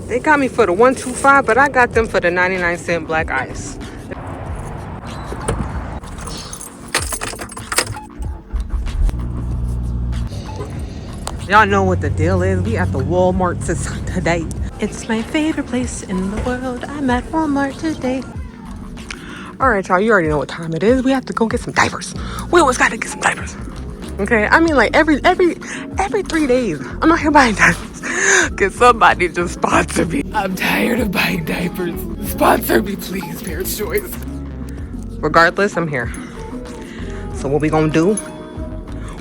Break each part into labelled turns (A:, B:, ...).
A: They got me for the 125, but I got them for the 99-cent black ice. Y'all know what the deal is. We at the Walmart today. It's my favorite place in the world. I'm at Walmart today. All right, y'all, you already know what time it is. We have to go get some diapers. We always got to get some diapers. Okay, I mean, like every 3 days, I'm not here buying diapers. Can somebody just sponsor me? I'm tired of buying diapers. Sponsor me, please, Parents' Choice. Regardless, I'm here. So what we gonna do?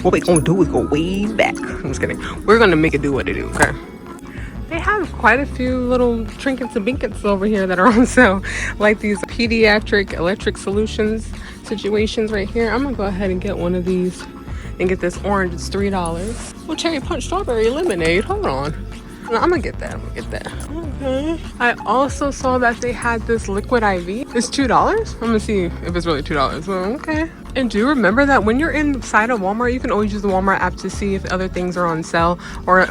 A: What we gonna do is go way back. I'm just kidding. We're gonna make it do what it do, okay? They have quite a few little trinkets and binkets over here that are on sale, like these pediatric electric solutions situations right here. I'm gonna go ahead and get one of these and get this orange. It's $3. Well, cherry punch strawberry lemonade. Hold on. No, I'm gonna get that. Okay. I also saw that they had this liquid IV. It's $2. I'm gonna see if it's really $2. Well, okay. And do remember that when you're inside of Walmart, you can always use the Walmart app to see if other things are on sale, or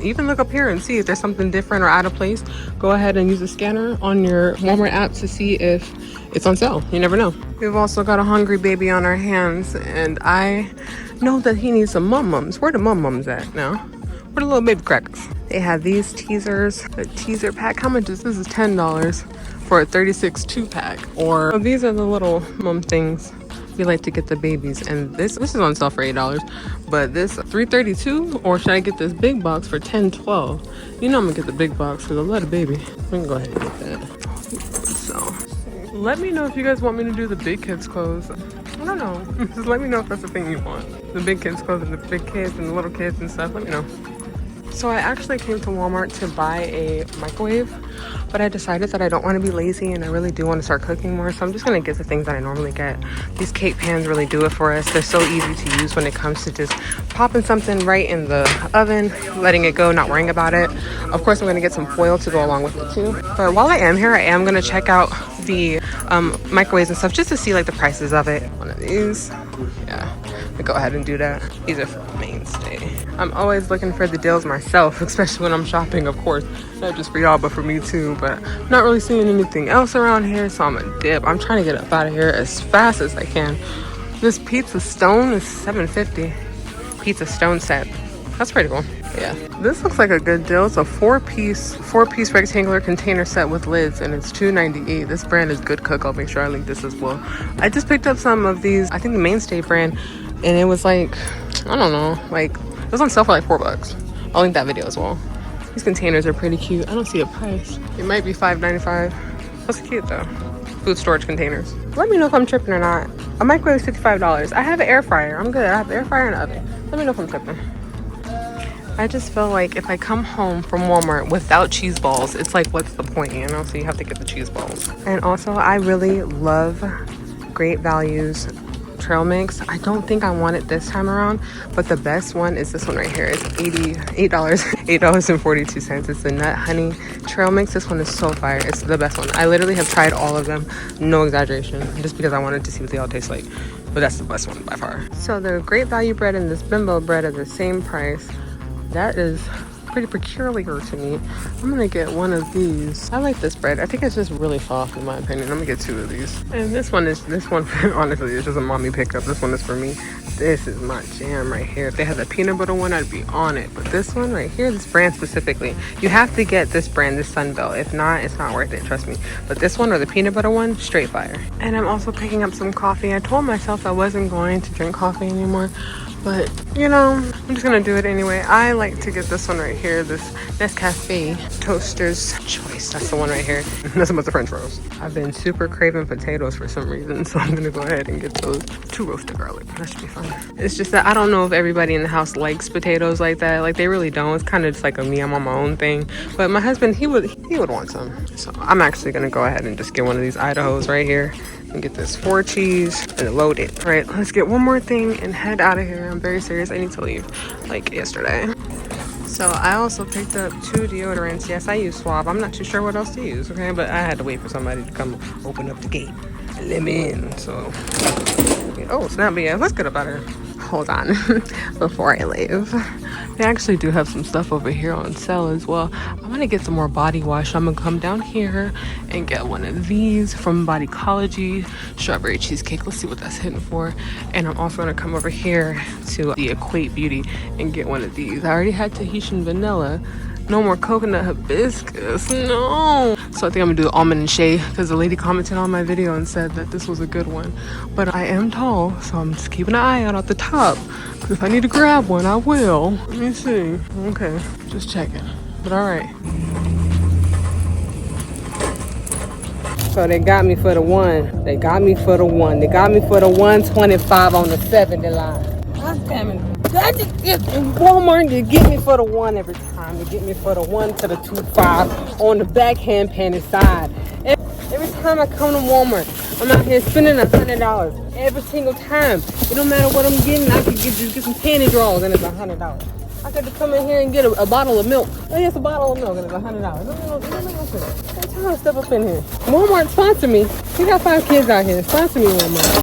A: even look up here and see if there's something different or out of place. Go ahead and use the scanner on your Walmart app to see if it's on sale. You never know. We've also got a hungry baby on our hands, and I know that he needs some mum-mums. Where the mum-mums at now? Where the little baby crackers? They have these teasers, a teaser pack. How much is this? Is $10 for a 36 2-pack. Or these are the little mum things we like to get the babies. And this is on sale for $8, but this $3.32. Or should I get this big box for $10.12? You know I'm gonna get the big box because I love the baby. We can go ahead and get that. So let me know if you guys want me to do the big kids clothes. I don't know. Just let me know if that's the thing you want. The big kids clothes and the big kids and the little kids and stuff. Let me know. So I actually came to Walmart to buy a microwave, but I decided that I don't want to be lazy and I really do want to start cooking more. So I'm just going to get the things that I normally get. These cake pans really do it for us. They're so easy to use when it comes to just popping something right in the oven, letting it go, not worrying about it. Of course, I'm going to get some foil to go along with it too. But while I am here, I am going to check out the microwaves and stuff just to see like the prices of it. One of these. Yeah. Go ahead and do that. These are for mainstay. I'm always looking for the deals myself, especially when I'm shopping, of course. Not just for y'all, but for me too. But I'm not really seeing anything else around here, so I'm a dip. I'm trying to get up out of here as fast as I can. This pizza stone is $7.50. Pizza stone set. That's pretty cool. Yeah. This looks like a good deal. It's a four-piece rectangular container set with lids, and it's $2.98. This brand is Good Cook. I'll make sure I link this as well. I just picked up some of these, I think the Mainstay brand, and it was like, I don't know, like, it was on sale for like $4. I'll link that video as well. These containers are pretty cute. I don't see a price. It might be $5.95. That's cute though. Food storage containers. Let me know if I'm tripping or not. A microwave is $55. I have an air fryer. I'm good. I have an air fryer and an oven. Let me know if I'm tripping. I just feel like if I come home from Walmart without cheese balls, it's like, what's the point, you know? So you have to get the cheese balls. And also, I really love Great Values trail mix. I don't think I want it this time around, but the best one is this one right here. It's $8.42. It's the nut honey trail mix. This one is so fire. It's the best one. I literally have tried all of them, no exaggeration, just because I wanted to see what they all taste like. But that's the best one by far. So the Great Value bread and this Bimbo bread are the same price. That is pretty peculiar to me. I'm gonna get one of these. I like this bread. I think it's just really soft in my opinion. I'm gonna get 2 of these. And this one honestly is just a mommy pickup. This one is for me. This is my jam right here. If they had the peanut butter one, I'd be on it. But this one right here, this brand specifically, you have to get this brand, this Sunbelt. If not, it's not worth it, trust me. But this one or the peanut butter one, straight fire. And I'm also picking up some coffee. I told myself I wasn't going to drink coffee anymore, but you know, I'm just gonna do it anyway. I like to get this one right here, this Nescafe Toaster's Choice. That's the one right here. That's about the French roast. I've been super craving potatoes for some reason, so I'm gonna go ahead and get those 2 roasted garlic. That should be fun. It's just that I don't know if everybody in the house likes potatoes like that. Like, they really don't. It's kind of just like a me, I'm on my own thing. But my husband, he would want some. So I'm actually gonna go ahead and just get one of these Idahos right here and get this 4 cheese and load it. All right, let's get one more thing and head out of here. I'm very serious. I need to leave like yesterday. So I also picked up 2 deodorants. Yes, I use Swab. I'm not too sure what else to use, okay? But I had to wait for somebody to come open up the gate and let me in. So, oh, snap, yeah, let's get up out of here. Hold on, before I leave. They actually do have some stuff over here on sale as well. I'm gonna get some more body wash. I'm gonna come down here and get one of these from Bodycology strawberry cheesecake. Let's see what that's hitting for. And I'm also gonna come over here to the Equate Beauty and get one of these. I already had Tahitian vanilla. No more coconut hibiscus, no. So I think I'm gonna do almond and shea because the lady commented on my video and said that this was a good one. But I am tall, so I'm just keeping an eye out at the top. Because if I need to grab one, I will. Let me see. Okay, just checking. But all right. So they got me for the one. They got me for the one. They got me for the 125 on the 70 line. God damn it. In Walmart, they get me for the one every time. They get me for the 1 to the 2.5 on the backhand panty side. Every time I come to Walmart, I'm out here spending $100 every single time. It don't matter what I'm getting. I could just get some panty drawers and it's $100. I could just come in here and get a bottle of milk. Oh, yes, a bottle of milk and it's $100. No. I'm trying to step up in here. Walmart sponsor me. We got 5 kids out here. Sponsor me, Walmart.